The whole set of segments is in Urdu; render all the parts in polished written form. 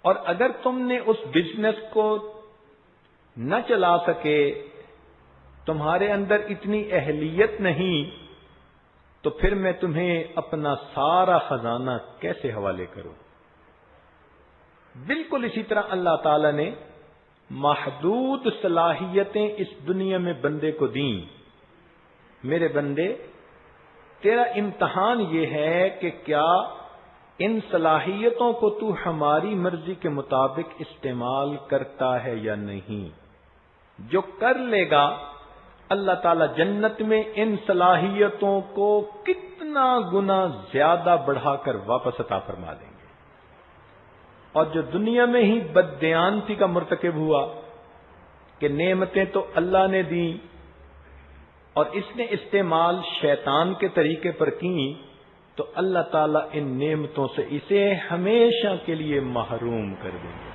اور اگر تم نے اس بزنس کو نہ چلا سکے، تمہارے اندر اتنی اہلیت نہیں، تو پھر میں تمہیں اپنا سارا خزانہ کیسے حوالے کروں؟ بالکل اسی طرح اللہ تعالی نے محدود صلاحیتیں اس دنیا میں بندے کو دیں۔ میرے بندے، تیرا امتحان یہ ہے کہ کیا ان صلاحیتوں کو تو ہماری مرضی کے مطابق استعمال کرتا ہے یا نہیں۔ جو کر لے گا، اللہ تعالی جنت میں ان صلاحیتوں کو کتنا گنا زیادہ بڑھا کر واپس عطا فرما دیں گے۔ اور جو دنیا میں ہی بددیانتی کا مرتکب ہوا کہ نعمتیں تو اللہ نے دیں اور اس نے استعمال شیطان کے طریقے پر کی، تو اللہ تعالیٰ ان نعمتوں سے اسے ہمیشہ کے لیے محروم کر دیں گے۔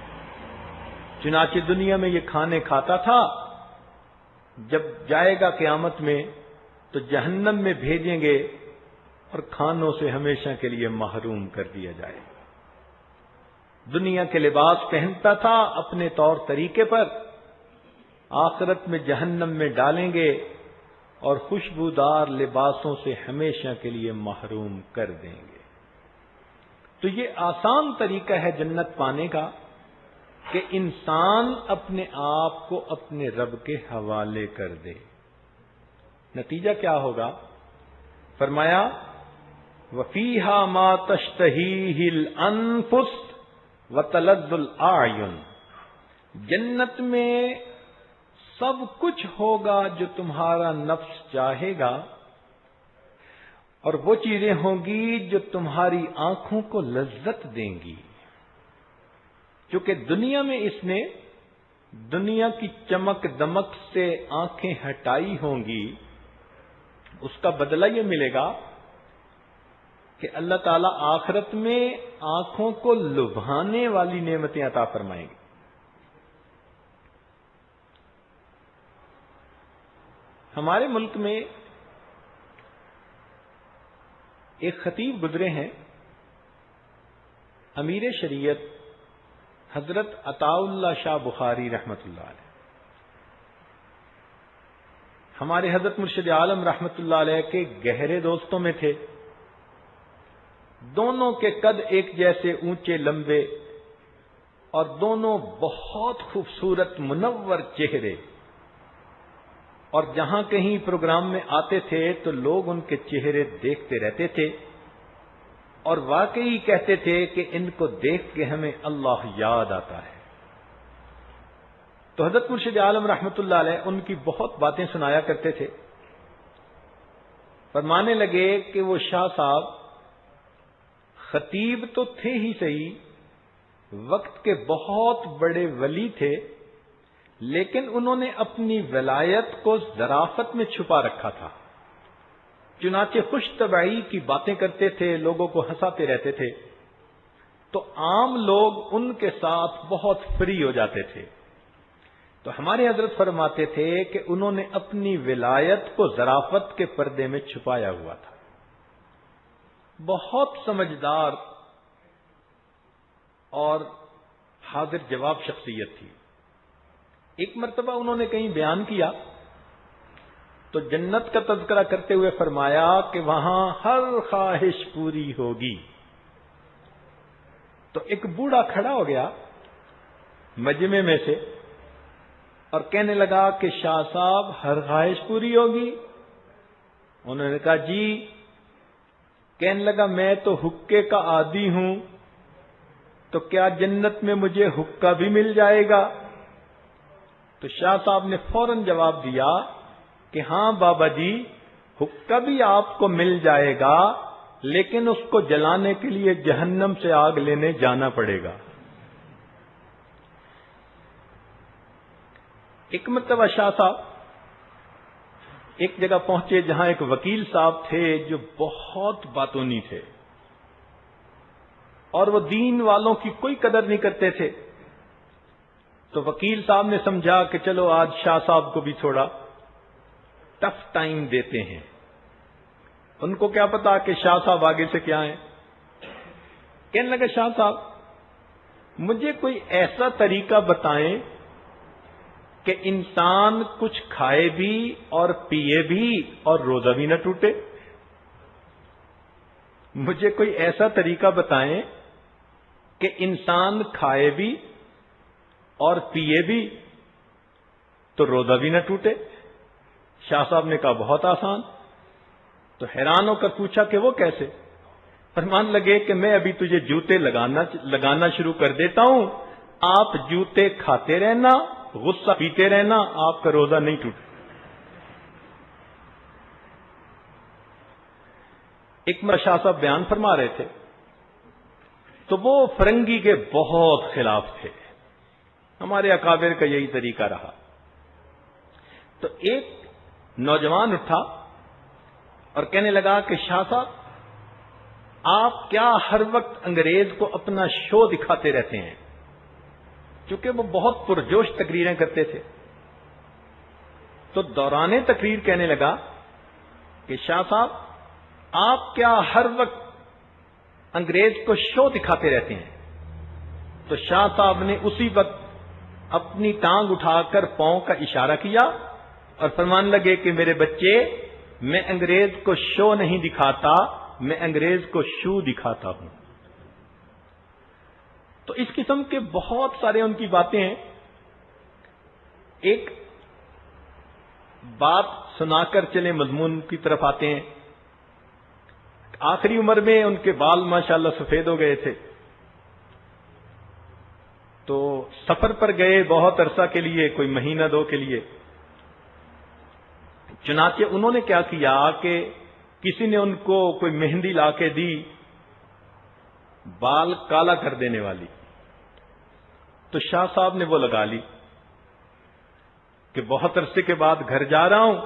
چنانچہ دنیا میں یہ کھانے کھاتا تھا، جب جائے گا قیامت میں تو جہنم میں بھیجیں گے اور کھانوں سے ہمیشہ کے لیے محروم کر دیا جائے گا۔ دنیا کے لباس پہنتا تھا اپنے طور طریقے پر، آخرت میں جہنم میں ڈالیں گے اور خوشبودار لباسوں سے ہمیشہ کے لیے محروم کر دیں گے۔ تو یہ آسان طریقہ ہے جنت پانے کا کہ انسان اپنے آپ کو اپنے رب کے حوالے کر دے۔ نتیجہ کیا ہوگا؟ فرمایا وَفِيهَا مَا تَشْتَهِيهِ الْأَنفُسُ وَتَلَذُّ الْأَعْيُنُ، جنت میں سب کچھ ہوگا جو تمہارا نفس چاہے گا، اور وہ چیزیں ہوں گی جو تمہاری آنکھوں کو لذت دیں گی۔ چونکہ دنیا میں اس نے دنیا کی چمک دمک سے آنکھیں ہٹائی ہوں گی، اس کا بدلہ یہ ملے گا کہ اللہ تعالیٰ آخرت میں آنکھوں کو لبھانے والی نعمتیں عطا فرمائیں گے۔ ہمارے ملک میں ایک خطیب گزرے ہیں، امیر شریعت حضرت عطا اللہ شاہ بخاری رحمت اللہ علیہ۔ ہمارے حضرت مرشد عالم رحمت اللہ علیہ کے گہرے دوستوں میں تھے۔ دونوں کے قد ایک جیسے اونچے لمبے، اور دونوں بہت خوبصورت منور چہرے، اور جہاں کہیں پروگرام میں آتے تھے تو لوگ ان کے چہرے دیکھتے رہتے تھے، اور واقعی کہتے تھے کہ ان کو دیکھ کے ہمیں اللہ یاد آتا ہے۔ تو حضرت مرشد عالم رحمت اللہ علیہ ان کی بہت باتیں سنایا کرتے تھے۔ فرمانے لگے کہ وہ شاہ صاحب خطیب تو تھے ہی صحیح، وقت کے بہت بڑے ولی تھے، لیکن انہوں نے اپنی ولایت کو ظرافت میں چھپا رکھا تھا۔ چنانچہ خوش طبعی کی باتیں کرتے تھے، لوگوں کو ہنساتے رہتے تھے، تو عام لوگ ان کے ساتھ بہت فری ہو جاتے تھے۔ تو ہمارے حضرت فرماتے تھے کہ انہوں نے اپنی ولایت کو ظرافت کے پردے میں چھپایا ہوا تھا۔ بہت سمجھدار اور حاضر جواب شخصیت تھی۔ ایک مرتبہ انہوں نے کہیں بیان کیا تو جنت کا تذکرہ کرتے ہوئے فرمایا کہ وہاں ہر خواہش پوری ہوگی۔ تو ایک بوڑھا کھڑا ہو گیا مجمع میں سے اور کہنے لگا کہ شاہ صاحب ہر خواہش پوری ہوگی؟ انہوں نے کہا جی۔ کہنے لگا میں تو حقے کا عادی ہوں، تو کیا جنت میں مجھے حقہ بھی مل جائے گا؟ تو شاہ صاحب نے فوراً جواب دیا کہ ہاں بابا جی، حقہ بھی آپ کو مل جائے گا، لیکن اس کو جلانے کے لیے جہنم سے آگ لینے جانا پڑے گا۔ ایک مرتبہ شاہ صاحب ایک جگہ پہنچے جہاں ایک وکیل صاحب تھے جو بہت باتونی تھے، اور وہ دین والوں کی کوئی قدر نہیں کرتے تھے۔ تو وکیل صاحب نے سمجھا کہ چلو آج شاہ صاحب کو بھی تھوڑا ٹف ٹائم دیتے ہیں۔ ان کو کیا پتا کہ شاہ صاحب آگے سے کیا ہیں۔ کہنے لگا شاہ صاحب مجھے کوئی ایسا طریقہ بتائیں کہ انسان کچھ کھائے بھی اور پیے بھی اور روزہ بھی نہ ٹوٹے. مجھے کوئی ایسا طریقہ بتائیں کہ انسان کھائے بھی اور پیے بھی تو روزہ بھی نہ ٹوٹے. شاہ صاحب نے کہا بہت آسان. تو حیران ہو کر پوچھا کہ وہ کیسے؟ فرمان لگے کہ میں ابھی تجھے جوتے لگانا شروع کر دیتا ہوں، آپ جوتے کھاتے رہنا، غصہ پیتے رہنا، آپ کا روزہ نہیں ٹوٹے. ایک شاہ صاحب بیان فرما رہے تھے تو وہ فرنگی کے بہت خلاف تھے. ہمارے اکابر کا یہی طریقہ رہا. تو ایک نوجوان اٹھا اور کہنے لگا کہ شاہ صاحب آپ کیا ہر وقت انگریز کو اپنا شو دکھاتے رہتے ہیں؟ چونکہ وہ بہت پرجوش تقریریں کرتے تھے. تو دوران تقریر کہنے لگا کہ شاہ صاحب آپ کیا ہر وقت انگریز کو شو دکھاتے رہتے ہیں؟ تو شاہ صاحب نے اسی وقت اپنی ٹانگ اٹھا کر پاؤں کا اشارہ کیا اور فرمان لگے کہ میرے بچے، میں انگریز کو شو نہیں دکھاتا، میں انگریز کو شو دکھاتا ہوں. تو اس قسم کے بہت سارے ان کی باتیں ہیں. ایک بات سنا کر چلے مضمون کی طرف آتے ہیں. آخری عمر میں ان کے بال ماشاءاللہ سفید ہو گئے تھے. تو سفر پر گئے بہت عرصہ کے لیے، کوئی مہینہ دو کے لیے. چنانچہ انہوں نے کیا کیا کہ کسی نے ان کو کوئی مہندی لا کے دی، بال کالا کر دینے والی. تو شاہ صاحب نے وہ لگا لی کہ بہت عرصے کے بعد گھر جا رہا ہوں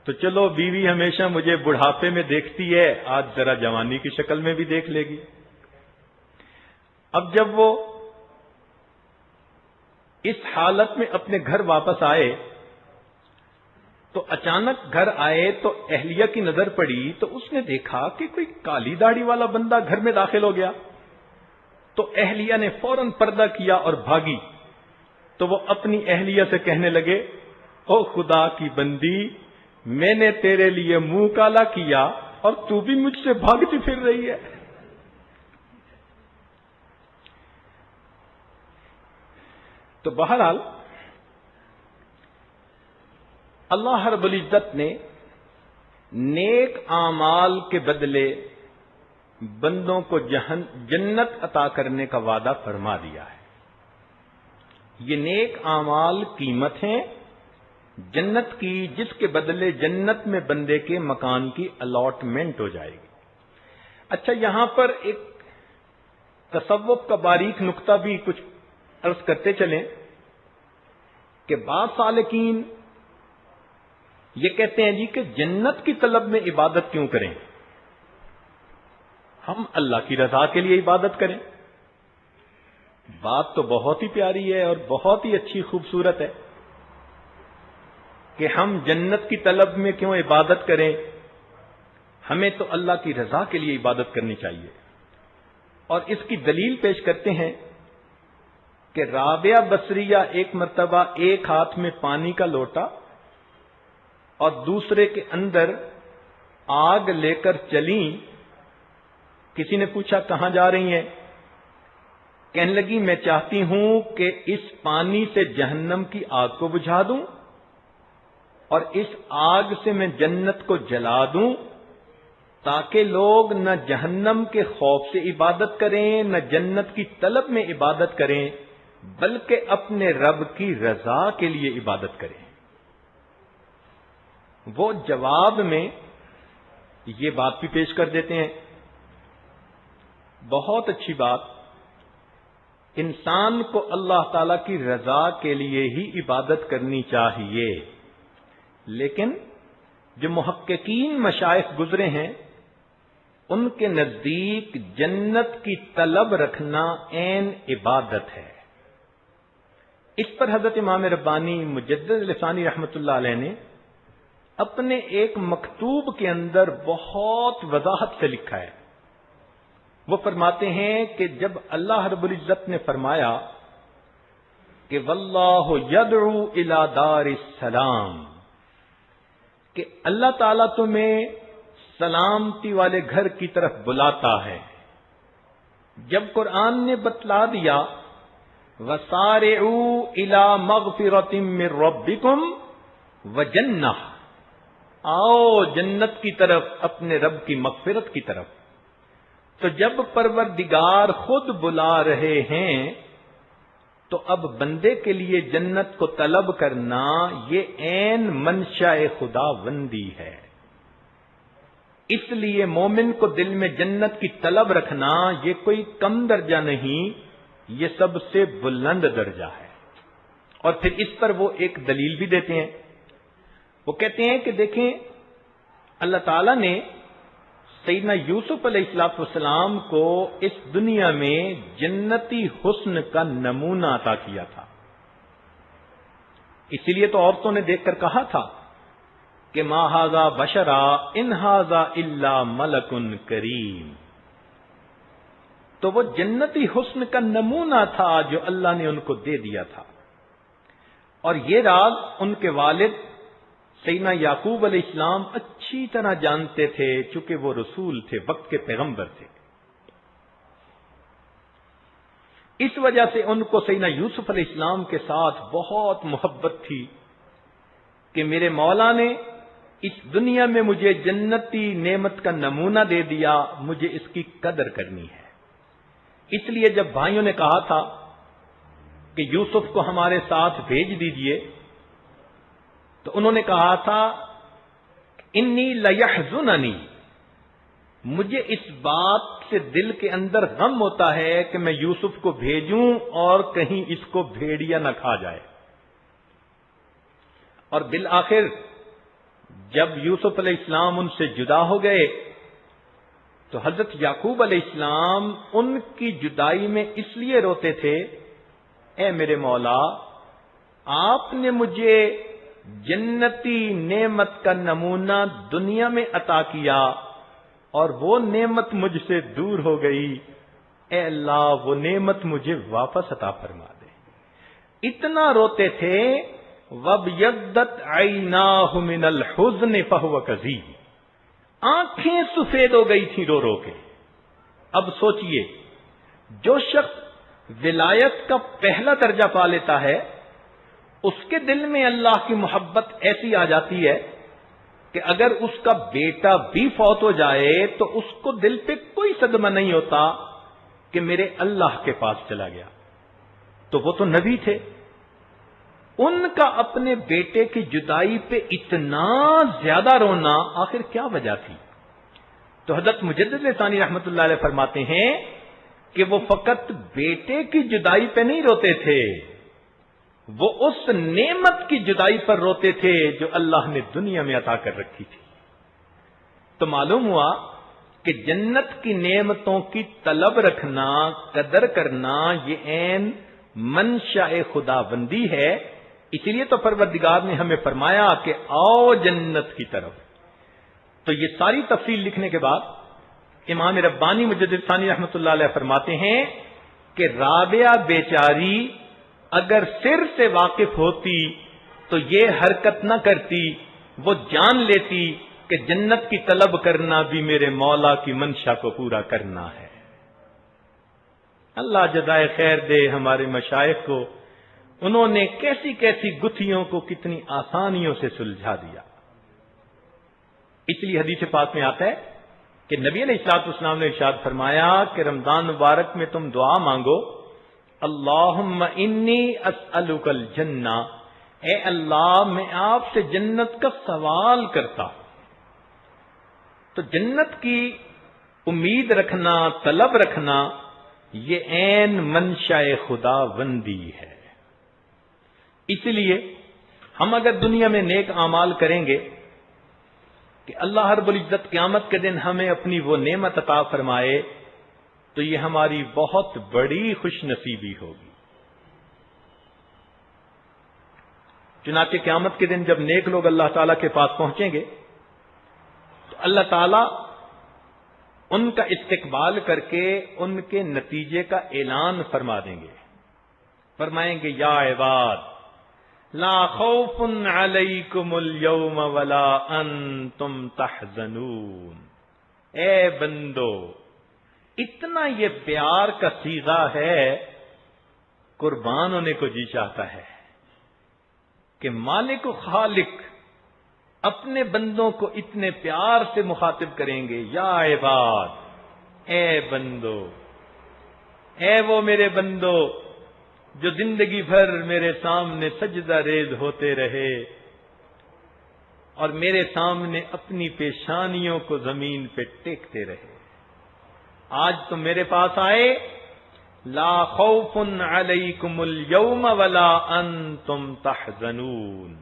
تو چلو بیوی ہمیشہ مجھے بڑھاپے میں دیکھتی ہے، آج ذرا جوانی کی شکل میں بھی دیکھ لے گی. اب جب وہ اس حالت میں اپنے گھر واپس آئے تو اچانک گھر آئے تو اہلیہ کی نظر پڑی تو اس نے دیکھا کہ کوئی کالی داڑھی والا بندہ گھر میں داخل ہو گیا. تو اہلیہ نے فوراً پردہ کیا اور بھاگی. تو وہ اپنی اہلیہ سے کہنے لگے، او خدا کی بندی، میں نے تیرے لیے منہ کالا کیا اور تو بھی مجھ سے بھاگتی پھر رہی ہے. تو بہرحال اللہ رب العزت نے نیک اعمال کے بدلے بندوں کو جنت عطا کرنے کا وعدہ فرما دیا ہے. یہ نیک اعمال قیمت ہیں جنت کی، جس کے بدلے جنت میں بندے کے مکان کی الاٹمنٹ ہو جائے گی. اچھا، یہاں پر ایک تصوف کا باریک نقطہ بھی کچھ عرض کرتے چلیں کہ بعض سالکین یہ کہتے ہیں جی کہ جنت کی طلب میں عبادت کیوں کریں، ہم اللہ کی رضا کے لیے عبادت کریں. بات تو بہت ہی پیاری ہے اور بہت ہی اچھی خوبصورت ہے کہ ہم جنت کی طلب میں کیوں عبادت کریں، ہمیں تو اللہ کی رضا کے لیے عبادت کرنی چاہیے. اور اس کی دلیل پیش کرتے ہیں کہ رابعہ بصریہ ایک مرتبہ ایک ہاتھ میں پانی کا لوٹا اور دوسرے کے اندر آگ لے کر چلیں. کسی نے پوچھا کہاں جا رہی ہیں؟ کہنے لگی میں چاہتی ہوں کہ اس پانی سے جہنم کی آگ کو بجھا دوں اور اس آگ سے میں جنت کو جلا دوں تاکہ لوگ نہ جہنم کے خوف سے عبادت کریں نہ جنت کی طلب میں عبادت کریں بلکہ اپنے رب کی رضا کے لیے عبادت کریں. وہ جواب میں یہ بات بھی پیش کر دیتے ہیں، بہت اچھی بات، انسان کو اللہ تعالی کی رضا کے لیے ہی عبادت کرنی چاہیے، لیکن جو محققین مشائخ گزرے ہیں ان کے نزدیک جنت کی طلب رکھنا عین عبادت ہے. اس پر حضرت امام ربانی مجدد لسانی رحمت اللہ علیہ نے اپنے ایک مکتوب کے اندر بہت وضاحت سے لکھا ہے. وہ فرماتے ہیں کہ جب اللہ رب العزت نے فرمایا کہ واللہ یدعو الی دار السلام، کہ اللہ تعالیٰ تمہیں سلامتی والے گھر کی طرف بلاتا ہے، جب قرآن نے بتلا دیا وَسَارِعُوا إِلَى مَغْفِرَةٍ مِّن رَبِّكُمْ وَجَنَّةٍ، آؤ جنت کی طرف، اپنے رب کی مغفرت کی طرف، تو جب پروردگار خود بلا رہے ہیں تو اب بندے کے لیے جنت کو طلب کرنا یہ عین منشاء خداوندی ہے۔ اس لیے مومن کو دل میں جنت کی طلب رکھنا یہ کوئی کم درجہ نہیں، یہ سب سے بلند درجہ ہے۔ اور پھر اس پر وہ ایک دلیل بھی دیتے ہیں، وہ کہتے ہیں کہ دیکھیں اللہ تعالیٰ نے سیدنا یوسف علیہ السلام کو اس دنیا میں جنتی حسن کا نمونہ عطا کیا تھا، اسی لیے تو عورتوں نے دیکھ کر کہا تھا کہ ما ھذا بشرا ان ھذا الا ملک کریم، تو وہ جنتی حسن کا نمونہ تھا جو اللہ نے ان کو دے دیا تھا۔ اور یہ راز ان کے والد سیدنا یعقوب علیہ السلام اچھی طرح جانتے تھے، چونکہ وہ رسول تھے، وقت کے پیغمبر تھے۔ اس وجہ سے ان کو سیدنا یوسف علیہ السلام کے ساتھ بہت محبت تھی کہ میرے مولا نے اس دنیا میں مجھے جنتی نعمت کا نمونہ دے دیا، مجھے اس کی قدر کرنی ہے۔ اس لیے جب بھائیوں نے کہا تھا کہ یوسف کو ہمارے ساتھ بھیج دیجئے، تو انہوں نے کہا تھا انی لیحزننی، مجھے اس بات سے دل کے اندر غم ہوتا ہے کہ میں یوسف کو بھیجوں اور کہیں اس کو بھیڑیا نہ کھا جائے۔ اور بالآخر جب یوسف علیہ السلام ان سے جدا ہو گئے تو حضرت یعقوب علیہ السلام ان کی جدائی میں اس لیے روتے تھے، اے میرے مولا، آپ نے مجھے جنتی نعمت کا نمونہ دنیا میں عطا کیا اور وہ نعمت مجھ سے دور ہو گئی، اے اللہ وہ نعمت مجھے واپس عطا فرما دے۔ اتنا روتے تھے وَابْيَضَّتْ عَيْنَاهُ مِنَ الْحُزْنِ فَهُوَ كَظِيمٌ، آنکھیں سفید ہو گئی تھی رو رو کے۔ اب سوچئے، جو شخص ولایت کا پہلا درجہ پا لیتا ہے اس کے دل میں اللہ کی محبت ایسی آ جاتی ہے کہ اگر اس کا بیٹا بھی فوت ہو جائے تو اس کو دل پہ کوئی صدمہ نہیں ہوتا کہ میرے اللہ کے پاس چلا گیا۔ تو وہ تو نبی تھے، ان کا اپنے بیٹے کی جدائی پہ اتنا زیادہ رونا آخر کیا وجہ تھی؟ تو حضرت مجدد ثانی رحمت اللہ علیہ فرماتے ہیں کہ وہ فقط بیٹے کی جدائی پہ نہیں روتے تھے، وہ اس نعمت کی جدائی پر روتے تھے جو اللہ نے دنیا میں عطا کر رکھی تھی۔ تو معلوم ہوا کہ جنت کی نعمتوں کی طلب رکھنا، قدر کرنا یہ عین منشاء خداوندی ہے۔ اسی لیے تو پروردگار نے ہمیں فرمایا کہ آؤ جنت کی طرف۔ تو یہ ساری تفصیل لکھنے کے بعد امام ربانی مجدد ثانی رحمت اللہ علیہ فرماتے ہیں کہ رابعہ بیچاری اگر سر سے واقف ہوتی تو یہ حرکت نہ کرتی، وہ جان لیتی کہ جنت کی طلب کرنا بھی میرے مولا کی منشا کو پورا کرنا ہے۔ اللہ جزائے خیر دے ہمارے مشائخ کو، انہوں نے کیسی کیسی گتھیوں کو کتنی آسانیوں سے سلجھا دیا۔ اس لیے حدیث پاک میں آتا ہے کہ نبی علیہ الصلوۃ والسلام نے ارشاد فرمایا کہ رمضان مبارک میں تم دعا مانگو، اللہم انی اسألک الجنہ، اے اللہ میں آپ سے جنت کا سوال کرتا ہوں۔ تو جنت کی امید رکھنا، طلب رکھنا یہ عین منشاء خداوندی ہے۔ اس لیے ہم اگر دنیا میں نیک اعمال کریں گے کہ اللہ رب العزت قیامت کے دن ہمیں اپنی وہ نعمت عطا فرمائے تو یہ ہماری بہت بڑی خوش نصیبی ہوگی۔ چنانچہ قیامت کے دن جب نیک لوگ اللہ تعالیٰ کے پاس پہنچیں گے تو اللہ تعالیٰ ان کا استقبال کر کے ان کے نتیجے کا اعلان فرما دیں گے. فرمائیں گے یا عباد لا خوف علیکم اليوم ولا انتم تحزنون. اے بندو، اتنا یہ پیار کا صیغہ ہے، قربان ہونے کو جی چاہتا ہے کہ مالک و خالق اپنے بندوں کو اتنے پیار سے مخاطب کریں گے. یا عباد، اے بندو، اے وہ میرے بندو جو زندگی بھر میرے سامنے سجدہ ریز ہوتے رہے اور میرے سامنے اپنی پیشانیوں کو زمین پہ ٹیکتے رہے. آج تم میرے پاس آئے، لا خوف علیکم اليوم ولا انتم تحزنون.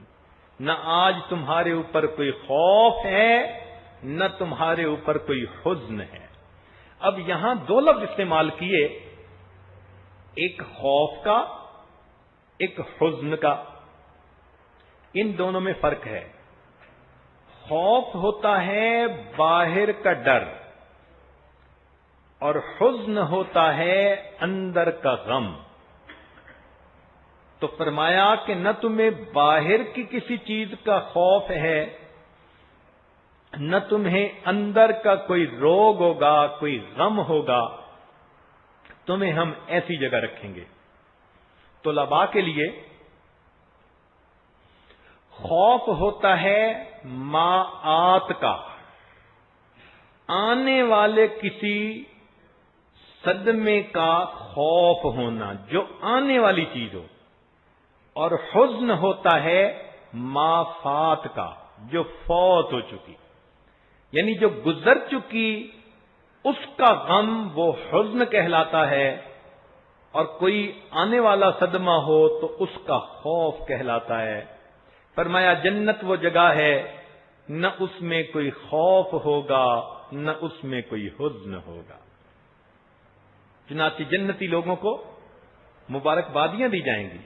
نہ آج تمہارے اوپر کوئی خوف ہے، نہ تمہارے اوپر کوئی حزن ہے. اب یہاں دو لفظ استعمال کیے، ایک خوف کا، ایک حزن کا. ان دونوں میں فرق ہے. خوف ہوتا ہے باہر کا ڈر اور حزن ہوتا ہے اندر کا غم. تو فرمایا کہ نہ تمہیں باہر کی کسی چیز کا خوف ہے، نہ تمہیں اندر کا کوئی روگ ہوگا، کوئی غم ہوگا. تمہیں ہم ایسی جگہ رکھیں گے. طلباء کے لیے خوف ہوتا ہے معات کا، آنے والے کسی صدمے کا خوف ہونا جو آنے والی چیز ہو، اور حزن ہوتا ہے ما فات کا، جو فوت ہو چکی، یعنی جو گزر چکی اس کا غم وہ حزن کہلاتا ہے، اور کوئی آنے والا صدمہ ہو تو اس کا خوف کہلاتا ہے. فرمایا جنت وہ جگہ ہے نہ اس میں کوئی خوف ہوگا نہ اس میں کوئی حزن ہوگا. چنانچہ جنتی لوگوں کو مبارکبادیاں دی جائیں گی.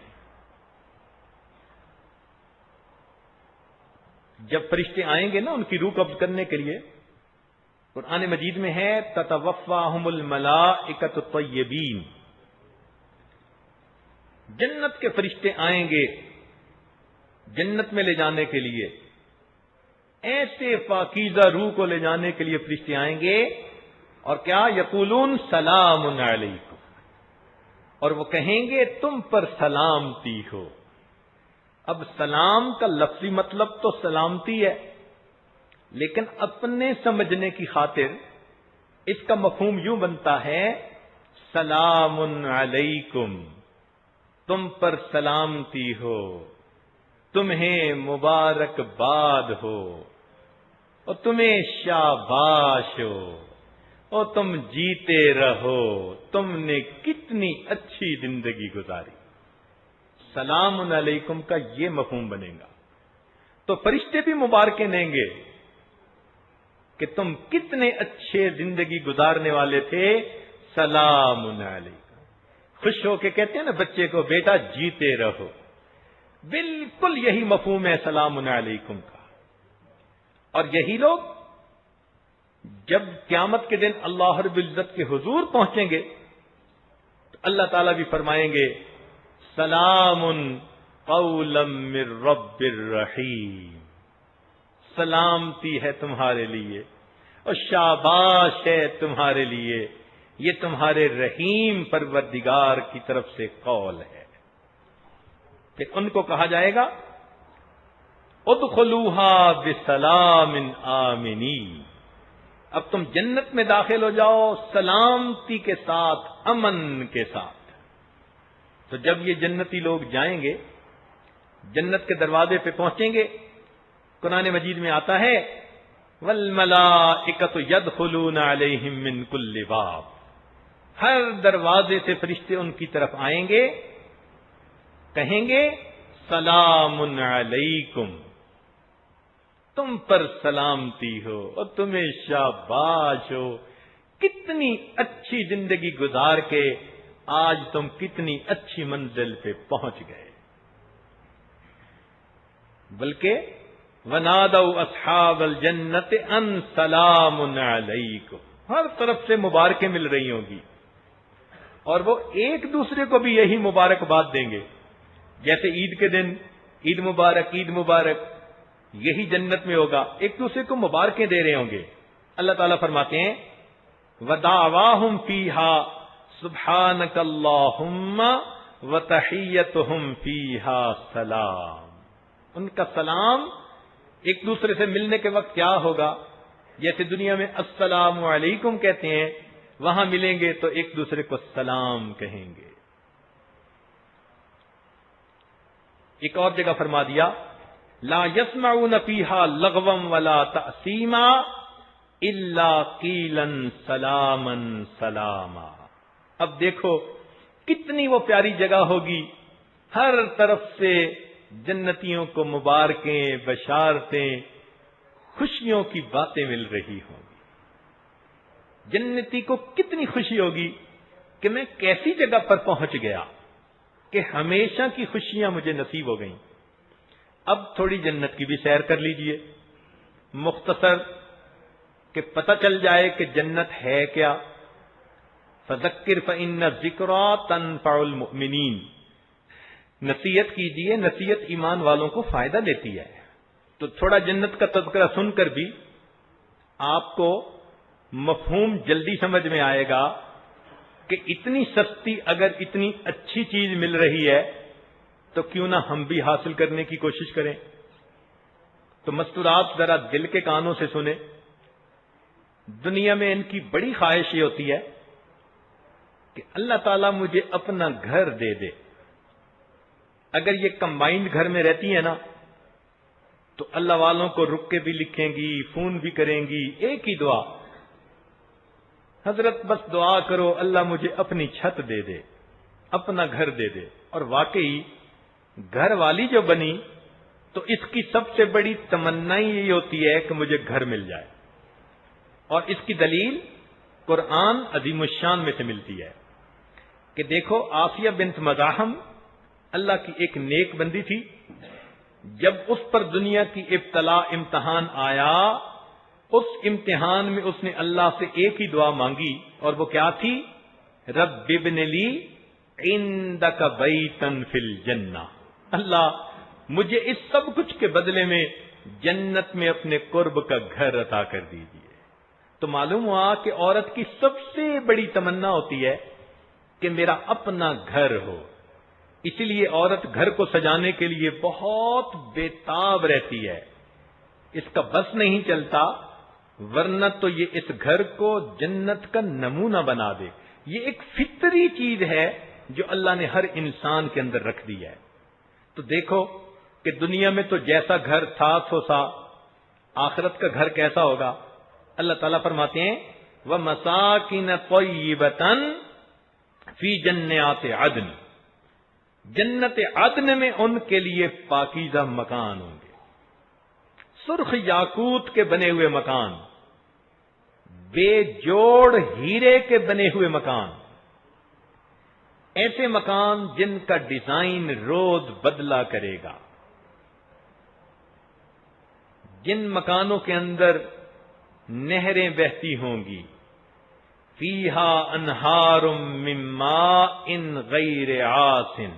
جب فرشتے آئیں گے نا ان کی روح قبض کرنے کے لیے، قرآن مجید میں ہے تتوفاہم الملائکۃ الطیبین. جنت کے فرشتے آئیں گے جنت میں لے جانے کے لیے، ایسے پاکیزہ روح کو لے جانے کے لیے فرشتے آئیں گے. اور کیا یقولون سلام علیکم، اور وہ کہیں گے تم پر سلامتی ہو. اب سلام کا لفظی مطلب تو سلامتی ہے، لیکن اپنے سمجھنے کی خاطر اس کا مفہوم یوں بنتا ہے سلام علیکم، تم پر سلامتی ہو، تمہیں مبارکباد ہو، اور تمہیں شاباش ہو، اور تم جیتے رہو، تم نے کتنی اچھی زندگی گزاری. سلام علیکم کا یہ مفہوم بنے گا. تو فرشتے بھی مبارکیں دیں گے کہ تم کتنے اچھے زندگی گزارنے والے تھے، سلام علیکم. خوش ہو کے کہتے ہیں نا بچے کو بیٹا جیتے رہو. بالکل یہی مفہوم ہے سلام علیکم کا. اور یہی لوگ جب قیامت کے دن اللہ رب العزت کے حضور پہنچیں گے تو اللہ تعالیٰ بھی فرمائیں گے سلام قولا من رب الرحیم. سلامتی ہے تمہارے لیے اور شاباش ہے تمہارے لیے، یہ تمہارے رحیم پروردگار کی طرف سے قول ہے. پھر ان کو کہا جائے گا ادخلوها بسلام آمنین. اب تم جنت میں داخل ہو جاؤ سلامتی کے ساتھ، امن کے ساتھ. تو جب یہ جنتی لوگ جائیں گے، جنت کے دروازے پہ پہنچیں گے، قرآن مجید میں آتا ہے والملائکۃ یدخلون علیہم من کل باب. ہر دروازے سے فرشتے ان کی طرف آئیں گے، کہیں گے سلام علیکم، تم پر سلامتی ہو اور تمہیں شاباش ہو، کتنی اچھی زندگی گزار کے آج تم کتنی اچھی منزل پہ پہنچ گئے. بلکہ وَنَادَوْا أَصْحَابَ الْجَنَّةِ أَنْ سَلَامٌ عَلَيْكُمْ. ہر طرف سے مبارکیں مل رہی ہوں گی، اور وہ ایک دوسرے کو بھی یہی مبارکباد دیں گے، جیسے عید کے دن عید مبارک عید مبارک، یہی جنت میں ہوگا، ایک دوسرے کو مبارکیں دے رہے ہوں گے۔ اللہ تعالیٰ فرماتے ہیں وَدَعْوَاهُمْ فِيهَا سُبْحَانَكَ اللَّهُمَّ وَتَحِيَّتُهُمْ فِيهَا سَلَامٌ، ان کا سلام ایک دوسرے سے ملنے کے وقت کیا ہوگا؟ جیسے دنیا میں السلام علیکم کہتے ہیں، وہاں ملیں گے تو ایک دوسرے کو سلام کہیں گے۔ ایک اور جگہ فرما دیا لا يسمعون فيها لغوا ولا تأثیما الا قیلا سلاما سلاما۔ اب دیکھو کتنی وہ پیاری جگہ ہوگی، ہر طرف سے جنتیوں کو مبارکیں، بشارتیں، خوشیوں کی باتیں مل رہی ہوں گی۔ جنتی کو کتنی خوشی ہوگی کہ میں کیسی جگہ پر پہنچ گیا کہ ہمیشہ کی خوشیاں مجھے نصیب ہو گئیں۔ اب تھوڑی جنت کی بھی سیر کر لیجئے، مختصر، کہ پتہ چل جائے کہ جنت ہے کیا۔ فذکر فإن الذکریٰ تنفع المؤمنین، نصیحت کیجئے، نصیحت ایمان والوں کو فائدہ دیتی ہے۔ تو تھوڑا جنت کا تذکرہ سن کر بھی آپ کو مفہوم جلدی سمجھ میں آئے گا کہ اتنی سستی اگر اتنی اچھی چیز مل رہی ہے تو کیوں نہ ہم بھی حاصل کرنے کی کوشش کریں۔ تو مستورات ذرا دل کے کانوں سے سنیں۔ دنیا میں ان کی بڑی خواہش یہ ہوتی ہے کہ اللہ تعالیٰ مجھے اپنا گھر دے دے۔ اگر یہ کمبائنڈ گھر میں رہتی ہے نا تو اللہ والوں کو رک کے بھی لکھیں گی، فون بھی کریں گی، ایک ہی دعا، حضرت بس دعا کرو اللہ مجھے اپنی چھت دے دے، اپنا گھر دے دے۔ اور واقعی گھر والی جو بنی تو اس کی سب سے بڑی تمنا یہ ہوتی ہے کہ مجھے گھر مل جائے، اور اس کی دلیل قرآن عظیم الشان میں سے ملتی ہے کہ دیکھو آسیہ بنت مزاحم اللہ کی ایک نیک بندی تھی، جب اس پر دنیا کی ابتلا امتحان آیا، اس امتحان میں اس نے اللہ سے ایک ہی دعا مانگی، اور وہ کیا تھی؟ رب ابن لی عندک بیتا فی الجنہ، اللہ مجھے اس سب کچھ کے بدلے میں جنت میں اپنے قرب کا گھر عطا کر دیجیے۔ تو معلوم ہوا کہ عورت کی سب سے بڑی تمنا ہوتی ہے کہ میرا اپنا گھر ہو، اسی لیے عورت گھر کو سجانے کے لیے بہت بےتاب رہتی ہے، اس کا بس نہیں چلتا، ورنہ تو یہ اس گھر کو جنت کا نمونہ بنا دے۔ یہ ایک فطری چیز ہے جو اللہ نے ہر انسان کے اندر رکھ دی ہے۔ تو دیکھو کہ دنیا میں تو جیسا گھر تھا سو سا، آخرت کا گھر کیسا ہوگا؟ اللہ تعالیٰ فرماتے ہیں وَمَسَاكِنَ طَيِّبَةً فِي جَنَّاتِ عَدْنٍ، جنت عدن میں ان کے لیے پاکیزہ مکان ہوں گے، سرخ یاقوت کے بنے ہوئے مکان، بے جوڑ ہیرے کے بنے ہوئے مکان، ایسے مکان جن کا ڈیزائن روز بدلا کرے گا، جن مکانوں کے اندر نہریں بہتی ہوں گی، فیہا انہار من ماء غیر آسن،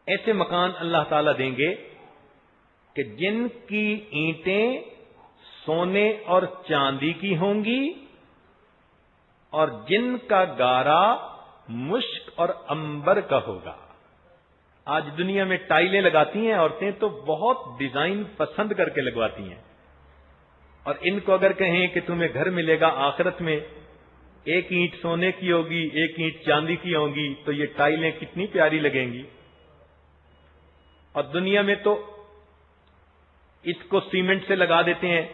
ایسے مکان اللہ تعالیٰ دیں گے کہ جن کی اینٹیں سونے اور چاندی کی ہوں گی، اور جن کا گارا مشک اور عنبر کا ہوگا۔ آج دنیا میں ٹائلیں لگاتی ہیں عورتیں تو بہت ڈیزائن پسند کر کے لگواتی ہیں، اور ان کو اگر کہیں کہ تمہیں گھر ملے گا آخرت میں، ایک اینٹ سونے کی ہوگی، ایک اینٹ چاندی کی ہوگی، تو یہ ٹائلیں کتنی پیاری لگیں گی۔ اور دنیا میں تو اس کو سیمنٹ سے لگا دیتے ہیں،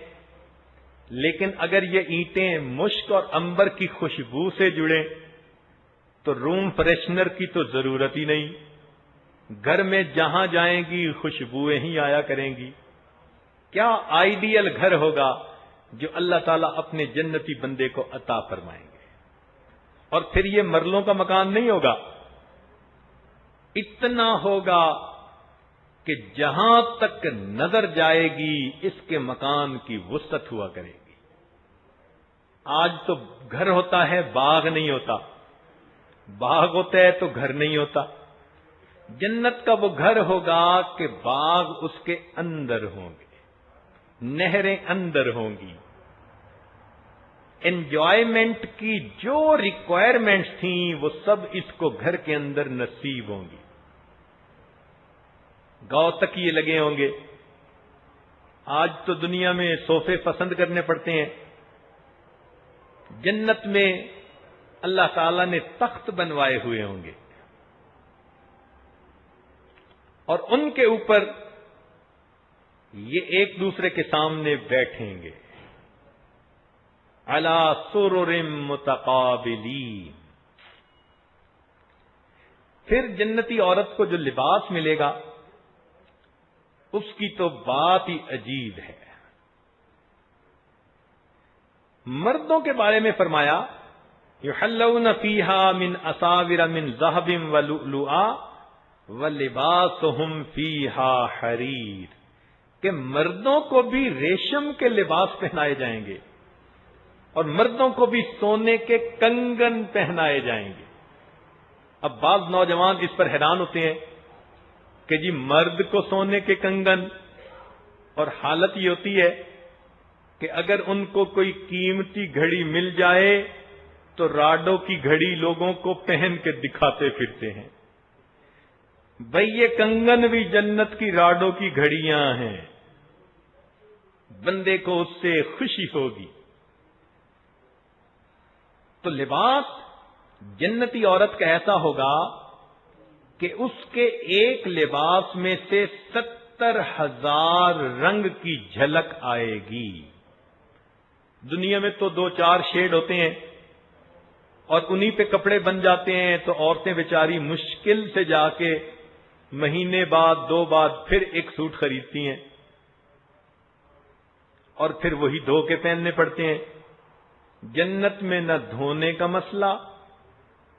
لیکن اگر یہ اینٹیں مشک اور عنبر کی خوشبو سے جڑیں تو روم فریشنر کی تو ضرورت ہی نہیں، گھر میں جہاں جائیں گی خوشبوئیں ہی آیا کریں گی۔ کیا آئیڈیل گھر ہوگا جو اللہ تعالیٰ اپنے جنتی بندے کو عطا فرمائیں گے۔ اور پھر یہ مرلوں کا مکان نہیں ہوگا، اتنا ہوگا کہ جہاں تک نظر جائے گی اس کے مکان کی وسعت ہوا کرے گی۔ آج تو گھر ہوتا ہے باغ نہیں ہوتا، باغ ہوتا ہے تو گھر نہیں ہوتا۔ جنت کا وہ گھر ہوگا کہ باغ اس کے اندر ہوں گے، نہریں اندر ہوں گی، انجوائمنٹ کی جو ریکوائرمنٹس تھیں وہ سب اس کو گھر کے اندر نصیب ہوں گی۔ گاؤں تک یہ لگے ہوں گے۔ آج تو دنیا میں صوفے پسند کرنے پڑتے ہیں، جنت میں اللہ تعالی نے تخت بنوائے ہوئے ہوں گے اور ان کے اوپر یہ ایک دوسرے کے سامنے بیٹھیں گے۔ علی سرر متقابلین۔ پھر جنتی عورت کو جو لباس ملے گا اس کی تو بات ہی عجیب ہے۔ مردوں کے بارے میں فرمایا یحلون فیہا من اساور من ذہب ولؤلؤا ولباسہم فیہا حریر، کہ مردوں کو بھی ریشم کے لباس پہنائے جائیں گے اور مردوں کو بھی سونے کے کنگن پہنائے جائیں گے۔ اب بعض نوجوان اس پر حیران ہوتے ہیں کہ جی مرد کو سونے کے کنگن، اور حالت یہ ہوتی ہے کہ اگر ان کو کوئی قیمتی گھڑی مل جائے تو راڈو کی گھڑی لوگوں کو پہن کے دکھاتے پھرتے ہیں۔ بھئی یہ کنگن بھی جنت کی راڈو کی گھڑیاں ہیں، بندے کو اس سے خوشی ہوگی۔ تو لباس جنتی عورت کا ایسا ہوگا کہ اس کے ایک لباس میں سے 70,000 رنگ کی جھلک آئے گی۔ دنیا میں تو 2-4 شیڈ ہوتے ہیں اور انہی پہ کپڑے بن جاتے ہیں، تو عورتیں بیچاری مشکل سے جا کے مہینے بعد 2 بعد پھر ایک سوٹ خریدتی ہیں اور پھر وہی دھو کے پہننے پڑتے ہیں۔ جنت میں نہ دھونے کا مسئلہ،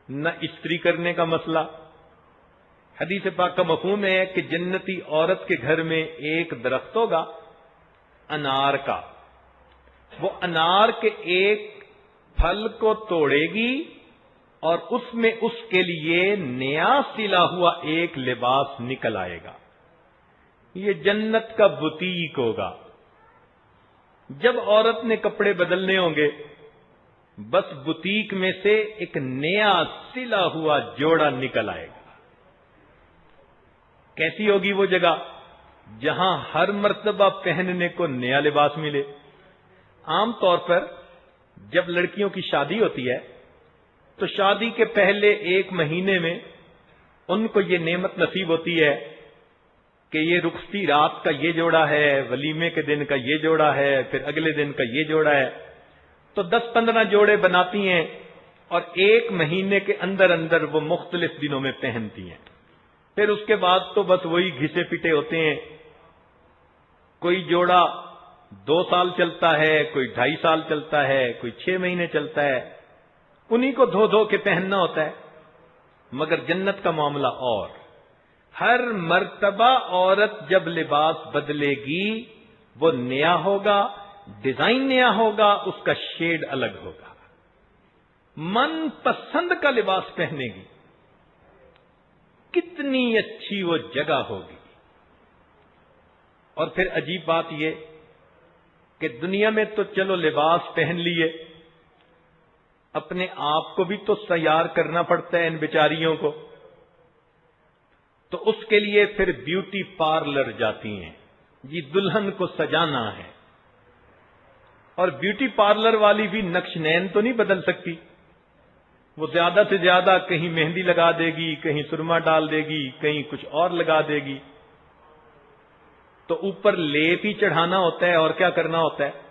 نہ استری کرنے کا مسئلہ۔ حدیث پاک کا مفہوم ہے کہ جنتی عورت کے گھر میں ایک درخت ہوگا انار کا، وہ انار کے ایک پھل کو توڑے گی اور اس میں اس کے لیے نیا سلا ہوا ایک لباس نکل آئے گا۔ یہ جنت کا بوتیک ہوگا۔ جب عورت نے کپڑے بدلنے ہوں گے بس بوتیک میں سے ایک نیا سلا ہوا جوڑا نکل آئے گا۔ کیسی ہوگی وہ جگہ؟ جہاں ہر مرتبہ پہننے کو نیا لباس ملے۔ عام طور پر جب لڑکیوں کی شادی ہوتی ہے تو شادی کے پہلے 1 مہینے میں ان کو یہ نعمت نصیب ہوتی ہے کہ یہ رخصتی رات کا یہ جوڑا ہے، ولیمے کے دن کا یہ جوڑا ہے، پھر اگلے دن کا یہ جوڑا ہے، تو 10-15 جوڑے بناتی ہیں اور 1 مہینے کے اندر اندر وہ مختلف دنوں میں پہنتی ہیں۔ پھر اس کے بعد تو بس وہی گھسے پٹے ہوتے ہیں۔ کوئی جوڑا 2 سال چلتا ہے، کوئی 2.5 سال چلتا ہے، کوئی 6 مہینے چلتا ہے، انہی کو دھو دھو کے پہننا ہوتا ہے۔ مگر جنت کا معاملہ اور، ہر مرتبہ عورت جب لباس بدلے گی وہ نیا ہوگا، ڈیزائن نیا ہوگا، اس کا شیڈ الگ ہوگا، من پسند کا لباس پہنے گی۔ کتنی اچھی وہ جگہ ہوگی۔ اور پھر عجیب بات یہ کہ دنیا میں تو چلو لباس پہن لیے، اپنے آپ کو بھی تو تیار کرنا پڑتا ہے ان بیچاریوں کو، تو اس کے لیے پھر بیوٹی پارلر جاتی ہیں، جی دلہن کو سجانا ہے۔ اور بیوٹی پارلر والی بھی نقش نین تو نہیں بدل سکتی، وہ زیادہ سے زیادہ کہیں مہندی لگا دے گی، کہیں سرما ڈال دے گی، کہیں کچھ اور لگا دے گی، تو اوپر لیپ ہی چڑھانا ہوتا ہے اور کیا کرنا ہوتا ہے،